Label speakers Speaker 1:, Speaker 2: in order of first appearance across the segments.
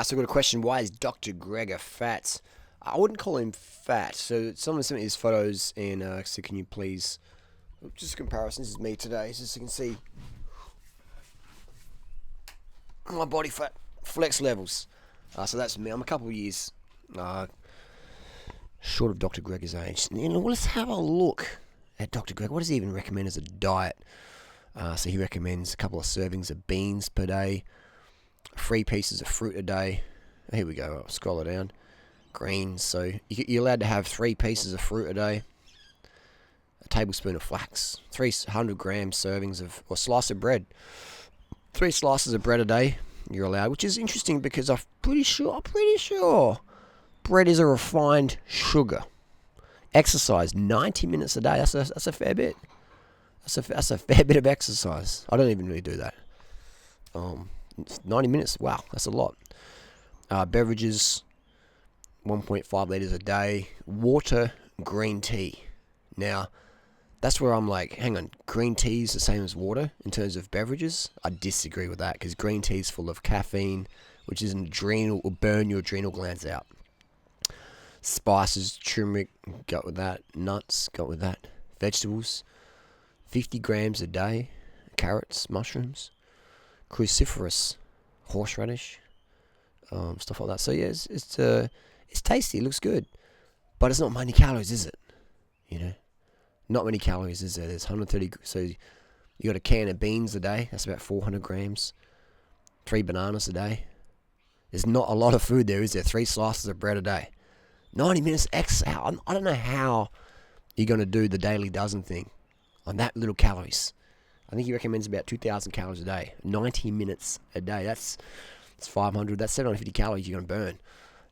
Speaker 1: So I got a question. Why is Dr. Gregor fat? I wouldn't call him fat. So someone sent me his photos and so can you please, just a comparison. This is me today, just so you can see my body fat flex levels. So that's me. I'm a couple of years uh, short of Dr. Gregor's age. Let's have a look at Dr. Gregor. What does he even recommend as a diet? So he recommends a couple of servings of beans per day, 3 pieces of fruit a day. Here we go. I'll scroll it down. Greens. So you're allowed to have 3 pieces of fruit a day, a tablespoon of flax, 300 gram servings of, or slice of bread. 3 slices of bread a day you're allowed, which is interesting because I'm pretty sure bread is a refined sugar. Exercise 90 minutes a day. That's a fair bit. That's a fair bit of exercise. I don't even really do that. 90 minutes. Wow, that's a lot. Beverages, 1.5 liters a day. Water, green tea. Now, that's where I'm like, hang on, green tea is the same as water in terms of beverages? I disagree with that because green tea is full of caffeine, which is an adrenal, will burn your adrenal glands out. Spices, turmeric, got with that. Nuts, got with that. Vegetables, 50 grams a day. Carrots, mushrooms, cruciferous, horseradish, stuff like that. So yeah, it's tasty. It looks good, but it's not many calories, is it? Not many calories, is there? There's 130. So you got a can of beans a day. That's about 400 grams. 3 bananas a day. There's not a lot of food there, is there? 3 slices of bread a day. 90 minutes exercise. I don't know how you're going to do the daily dozen thing on that little calories. I think he recommends about 2,000 calories a day. 90 minutes a day. That's 500. That's 750 calories you're going to burn.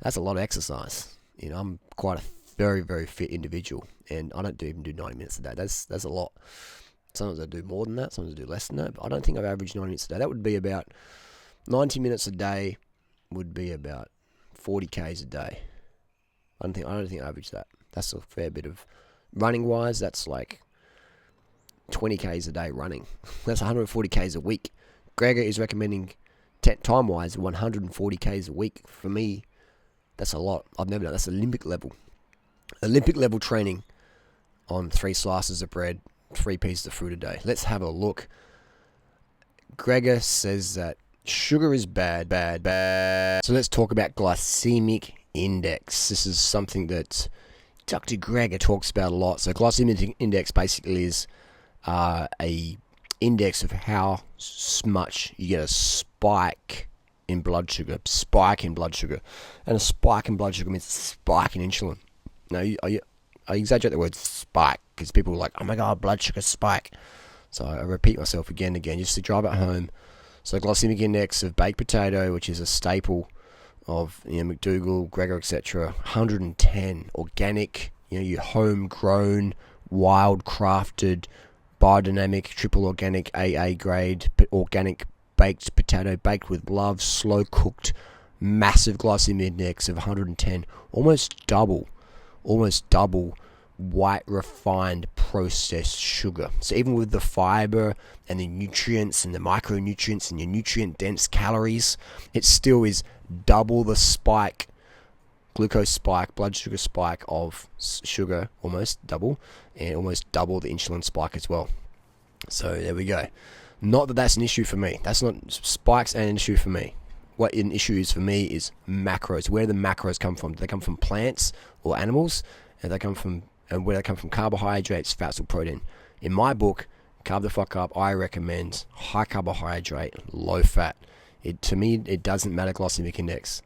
Speaker 1: That's a lot of exercise. I'm quite a very, very fit individual, and I don't even do 90 minutes a day. That's a lot. Sometimes I do more than that. Sometimes I do less than that. But I don't think I've averaged 90 minutes a day. That would be about 90 minutes a day. Would be about 40 k's a day. I don't think I average that. That's a fair bit of running wise. That's like 20 k's a day running. That's 140 k's a week. Gregor is recommending time wise 140 k's a week. For me, that's a lot. I've never done. That's Olympic level. Olympic level training on 3 slices of bread, 3 pieces of fruit a day. Let's have a look. Gregor says that sugar is bad. So let's talk about glycemic index. This is something that Dr. Gregor talks about a lot. So glycemic index basically is a index of how much you get a spike in blood sugar. And a spike in blood sugar means a spike in insulin. Now, I exaggerate the word spike because people are like, oh my god, blood sugar spike. So I repeat myself again just to drive it home. So glycemic index of baked potato, which is a staple of McDougall, Gregor, etc. 110. Organic, your homegrown, wild crafted, biodynamic, triple organic, AA grade, organic baked potato, baked with love, slow cooked, massive glycemic index of 110. Almost double white refined processed sugar. So even with the fiber and the nutrients and the micronutrients and your nutrient dense calories, it still is double the spike, glucose spike, blood sugar spike of sugar, almost double, and almost double the insulin spike as well. So there we go. Not that that's an issue for me. That's not spikes and an issue for me. What an issue is for me is macros. Where do the macros come from? Do they come from plants or animals? And where they come from carbohydrates, fats, or protein. In my book, Carb the Fuck Up, I recommend high carbohydrate, low fat. To me, it doesn't matter glycemic index.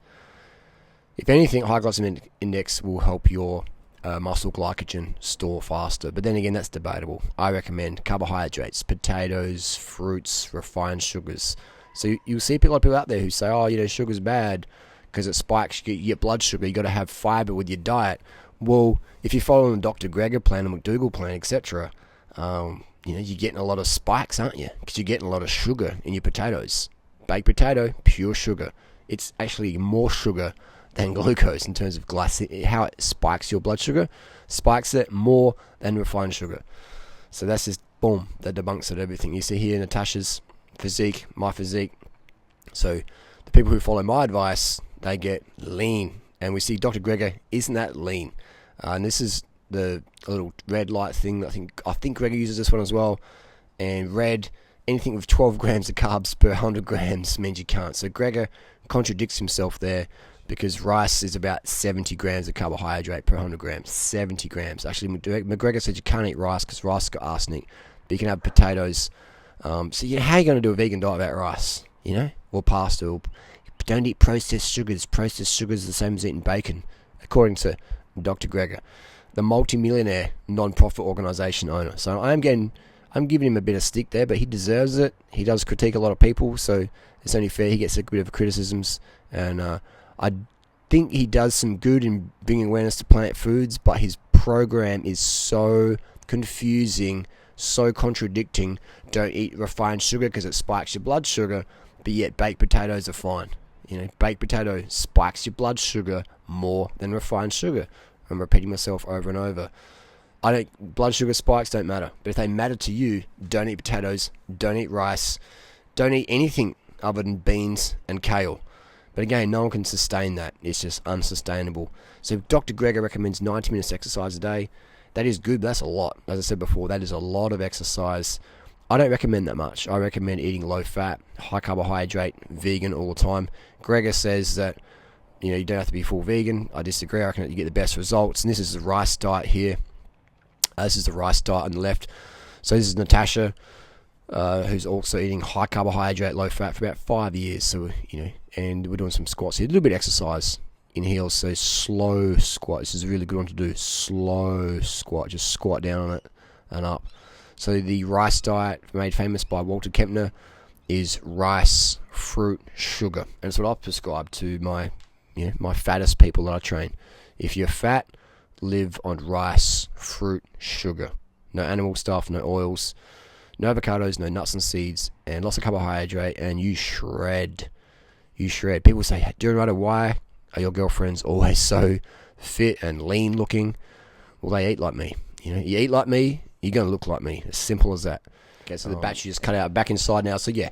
Speaker 1: If anything, high glycemic index will help your muscle glycogen store faster. But then again, that's debatable. I recommend carbohydrates, potatoes, fruits, refined sugars. So you'll see a lot of people out there who say, oh, sugar's bad because it spikes, you get blood sugar, you got to have fiber with your diet. Well, if you're following the Dr. Gregor plan, the McDougall plan, etc., you're getting a lot of spikes, aren't you? Because you're getting a lot of sugar in your potatoes. Baked potato, pure sugar. It's actually more sugar than glucose in terms of how it spikes your blood sugar. Spikes it more than refined sugar. So that's just, boom, that debunks it, everything. You see here Natasha's physique, my physique. So the people who follow my advice, they get lean. And we see Dr. Gregor isn't that lean. And this is the little red light thing. I think Gregor uses this one as well. And red, anything with 12 grams of carbs per 100 grams means you can't. So Gregor contradicts himself there, because rice is about 70 grams of carbohydrate per 100 grams. 70 grams. Actually, McGregor said you can't eat rice because rice has got arsenic. But you can have potatoes. So how are you going to do a vegan diet without rice? Or pasta. Or don't eat processed sugars. Processed sugars are the same as eating bacon, according to Dr. Gregor, the multi-millionaire non-profit organisation owner. So I'm giving him a bit of stick there, but he deserves it. He does critique a lot of people, so it's only fair he gets a bit of criticisms. And I think he does some good in bringing awareness to plant foods, but his program is so confusing, so contradicting. Don't eat refined sugar because it spikes your blood sugar, but yet baked potatoes are fine. Baked potato spikes your blood sugar more than refined sugar. I'm repeating myself over and over. Blood sugar spikes don't matter, but if they matter to you, don't eat potatoes, don't eat rice, don't eat anything other than beans and kale. But again, no one can sustain that. It's just unsustainable. So Dr. Gregor recommends 90 minutes exercise a day. That is good, but that's a lot. As I said before, that is a lot of exercise. I don't recommend that much. I recommend eating low fat, high carbohydrate, vegan all the time. Gregor says that you don't have to be full vegan. I disagree. I reckon you get the best results. And this is the rice diet here. This is the rice diet on the left. So this is Natasha, who's also eating high carbohydrate, low fat for about 5 years. So, and we're doing some squats here. A little bit of exercise in heels. So slow squat. This is a really good one to do. Slow squat. Just squat down on it and up. So the rice diet, made famous by Walter Kempner, is rice, fruit, sugar. And it's what I prescribe to my fattest people that I train. If you're fat, live on rice, fruit, sugar. No animal stuff, no oils, no avocados, no nuts and seeds, and lots of carbohydrate, and you shred. People say, durianrider, why are your girlfriends always so fit and lean looking? Well, they eat like me. You eat like me, you're going to look like me. As simple as that. Okay, so the battery just cut out back inside now. So yeah,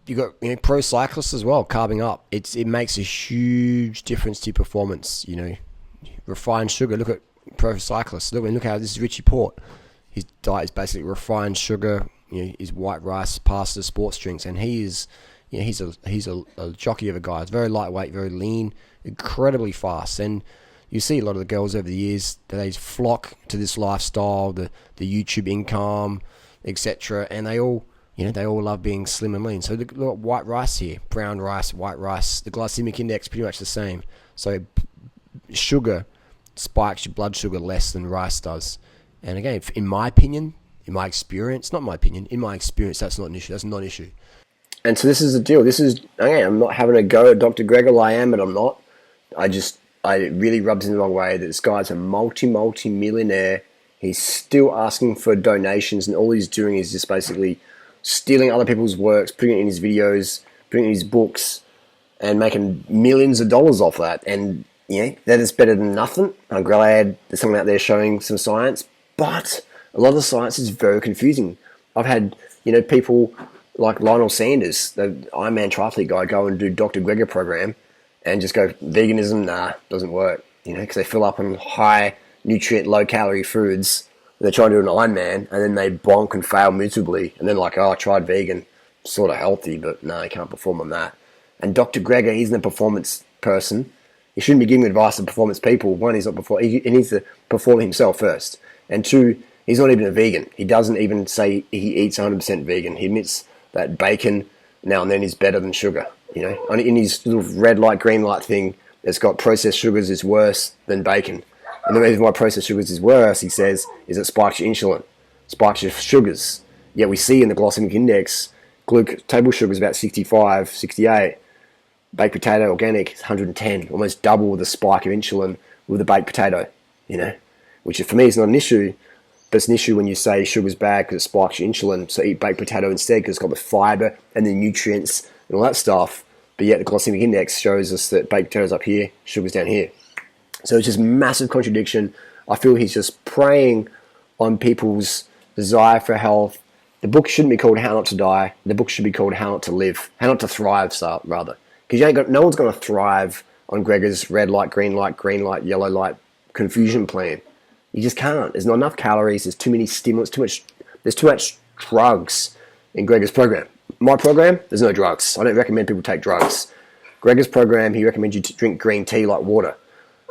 Speaker 1: you got pro cyclists as well, carbing up. It makes a huge difference to your performance. Refined sugar. Look at pro cyclists. Look how this is Richie Port. His diet is basically refined sugar. His white rice, pasta, sports drinks, and he's a jockey of a guy. He's very lightweight, very lean, incredibly fast. And you see a lot of the girls over the years, they flock to this lifestyle, the YouTube income, etc. And they all love being slim and lean. So look at white rice here, brown rice, white rice. The glycemic index pretty much the same. So sugar spikes your blood sugar less than rice does. And again, in my opinion, in my experience, not my opinion, in my experience, that's not an issue. That's not an issue. And so this is the deal. I'm not having a go at Dr. Gregor. I am, but I'm not. It really rubs in the wrong way that this guy's a multi-millionaire. He's still asking for donations, and all he's doing is just basically stealing other people's works, putting it in his videos, putting it in his books, and making millions of dollars off that. And that is better than nothing. I'm glad there's someone out there showing some science, but a lot of the science is very confusing. I've had people like Lionel Sanders, the Ironman triathlete guy, go and do Dr. Gregor program and just go, veganism, doesn't work, because they fill up on high nutrient, low calorie foods. They're trying to do an Ironman, and then they bonk and fail miserably, and then I tried vegan, sort of healthy, but no, I can't perform on that. And Dr. Gregor, he's a performance person. He shouldn't be giving advice to performance people. One, he needs to perform himself first. And two, he's not even a vegan. He doesn't even say he eats 100% vegan. He admits that bacon now and then is better than sugar. In his little red light, green light thing, it's got processed sugars is worse than bacon. And the reason why processed sugars is worse, he says, is it spikes your insulin, spikes your sugars. Yet we see in the glycemic index, table sugar is about 65, 68. Baked potato, organic, is 110, almost double the spike of insulin with a baked potato, which for me is not an issue, but it's an issue when you say sugar's bad because it spikes your insulin, so eat baked potato instead because it's got the fiber and the nutrients and all that stuff, but yet the glycemic index shows us that baked potatoes up here, sugar's down here. So it's just massive contradiction. I feel he's just preying on people's desire for health, The book shouldn't be called How Not to Die. The book should be called How Not to Live. How Not to Thrive, rather. Because no one's going to thrive on Gregor's red light, green light, yellow light confusion plan. You just can't. There's not enough calories. There's too many stimulants. There's too much drugs in Gregor's program. My program, there's no drugs. I don't recommend people take drugs. Gregor's program, he recommends you to drink green tea like water.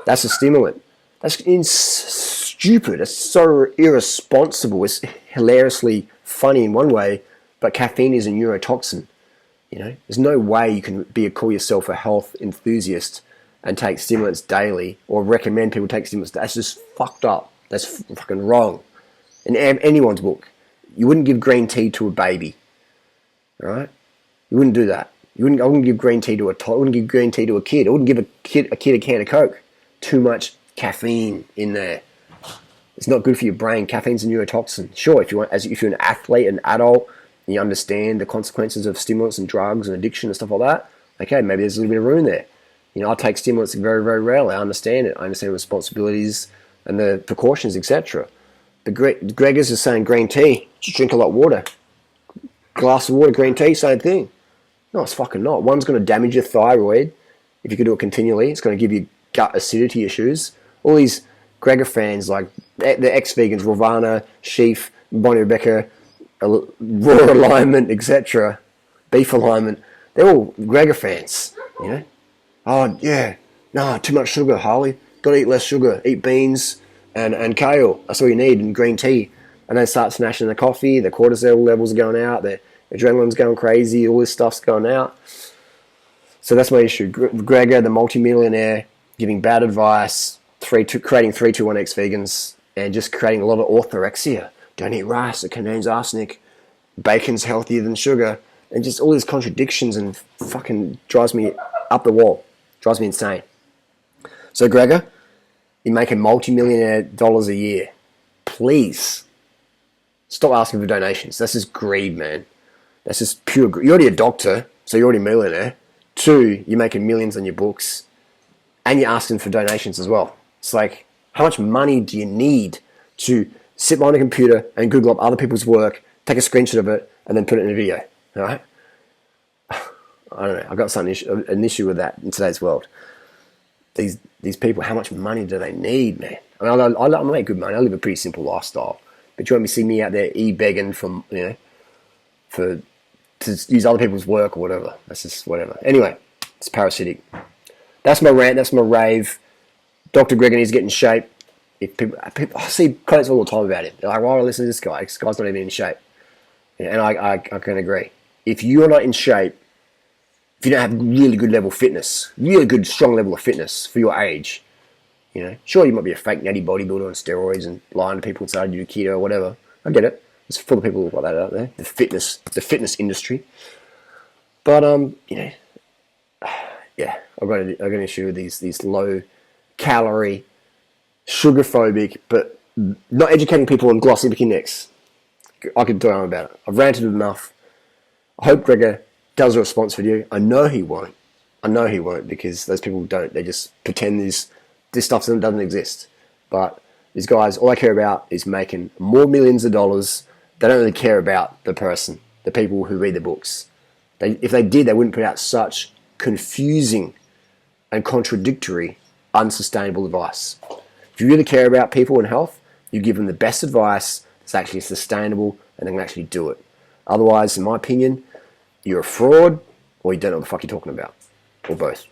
Speaker 1: That's a stimulant. That's stupid. It's so irresponsible. It's hilariously funny in one way, but caffeine is a neurotoxin. There's no way you can call yourself a health enthusiast and take stimulants daily, or recommend people take stimulants. That's just fucked up. That's fucking wrong. In anyone's book, you wouldn't give green tea to a baby. All right? You wouldn't do that. I wouldn't give green tea to I wouldn't give green tea to a kid. I wouldn't give a kid a can of Coke. Too much caffeine in there. It's not good for your brain. Caffeine's a neurotoxin. Sure, if you're an athlete, an adult, and you understand the consequences of stimulants and drugs and addiction and stuff like that, okay, maybe there's a little bit of room there. I take stimulants very, very rarely. I understand it. I understand the responsibilities and the precautions, etc. But Gregor's is saying green tea, just drink a lot of water. Glass of water, green tea, same thing. No, it's fucking not. One's going to damage your thyroid if you can do it continually. It's going to give you gut acidity issues. All these Gregor fans, like the ex-vegans, Ravana, Sheaf, Bonnie Rebecca, Raw Alignment, etc., Beef Alignment, they're all Gregor fans, Oh, yeah, no, too much sugar, Harley. Got to eat less sugar. Eat beans and kale. That's all you need, and green tea. And then start smashing the coffee. The cortisol levels are going out. The adrenaline's going crazy. All this stuff's going out. So that's my issue. Gregor, the multimillionaire, giving bad advice, creating 321X vegans, and just creating a lot of orthorexia. Don't eat rice. It contains arsenic. Bacon's healthier than sugar. And just all these contradictions, and fucking drives me up the wall. Drives me insane. So Gregor, you're making multi-millionaire dollars a year. Please stop asking for donations. That's just greed, man. That's just pure greed. You're already a doctor, so you're already a millionaire. 2, you're making millions on your books, and you're asking for donations as well. It's like, how much money do you need to sit behind a computer and Google up other people's work, take a screenshot of it, and then put it in a video? All right? I don't know. I've got an issue with that in today's world. These people, how much money do they need, man? I mean, I make good money. I live a pretty simple lifestyle. But you want me to see me out there begging to use other people's work or whatever? That's just whatever. Anyway, it's parasitic. That's my rant. That's my rave. Dr. Gregor needs to get in shape. If people, I see comments all the time about it. They're like, why do I listen to this guy? This guy's not even in shape. And I can agree. If you're not in shape, if you don't have really good level of fitness, really good, strong level of fitness for your age, sure, you might be a fake natty bodybuilder on steroids and lying to people and saying you do keto or whatever. I get it. There's full of people like that out there. The fitness industry. But yeah, I've got an issue with these low calorie, sugar phobic, but not educating people on glycemic index. I could go on about it. I've ranted enough. I hope Gregor does a response video. I know he won't. Because those people don't. They just pretend this stuff doesn't exist. But these guys, all they care about is making more millions of dollars. They don't really care about the person, the people who read the books. If they did, they wouldn't put out such confusing and contradictory, unsustainable advice. If you really care about people and health, you give them the best advice that's actually sustainable and they can actually do it. Otherwise, in my opinion, you're a fraud or you don't know what the fuck you're talking about. Or both.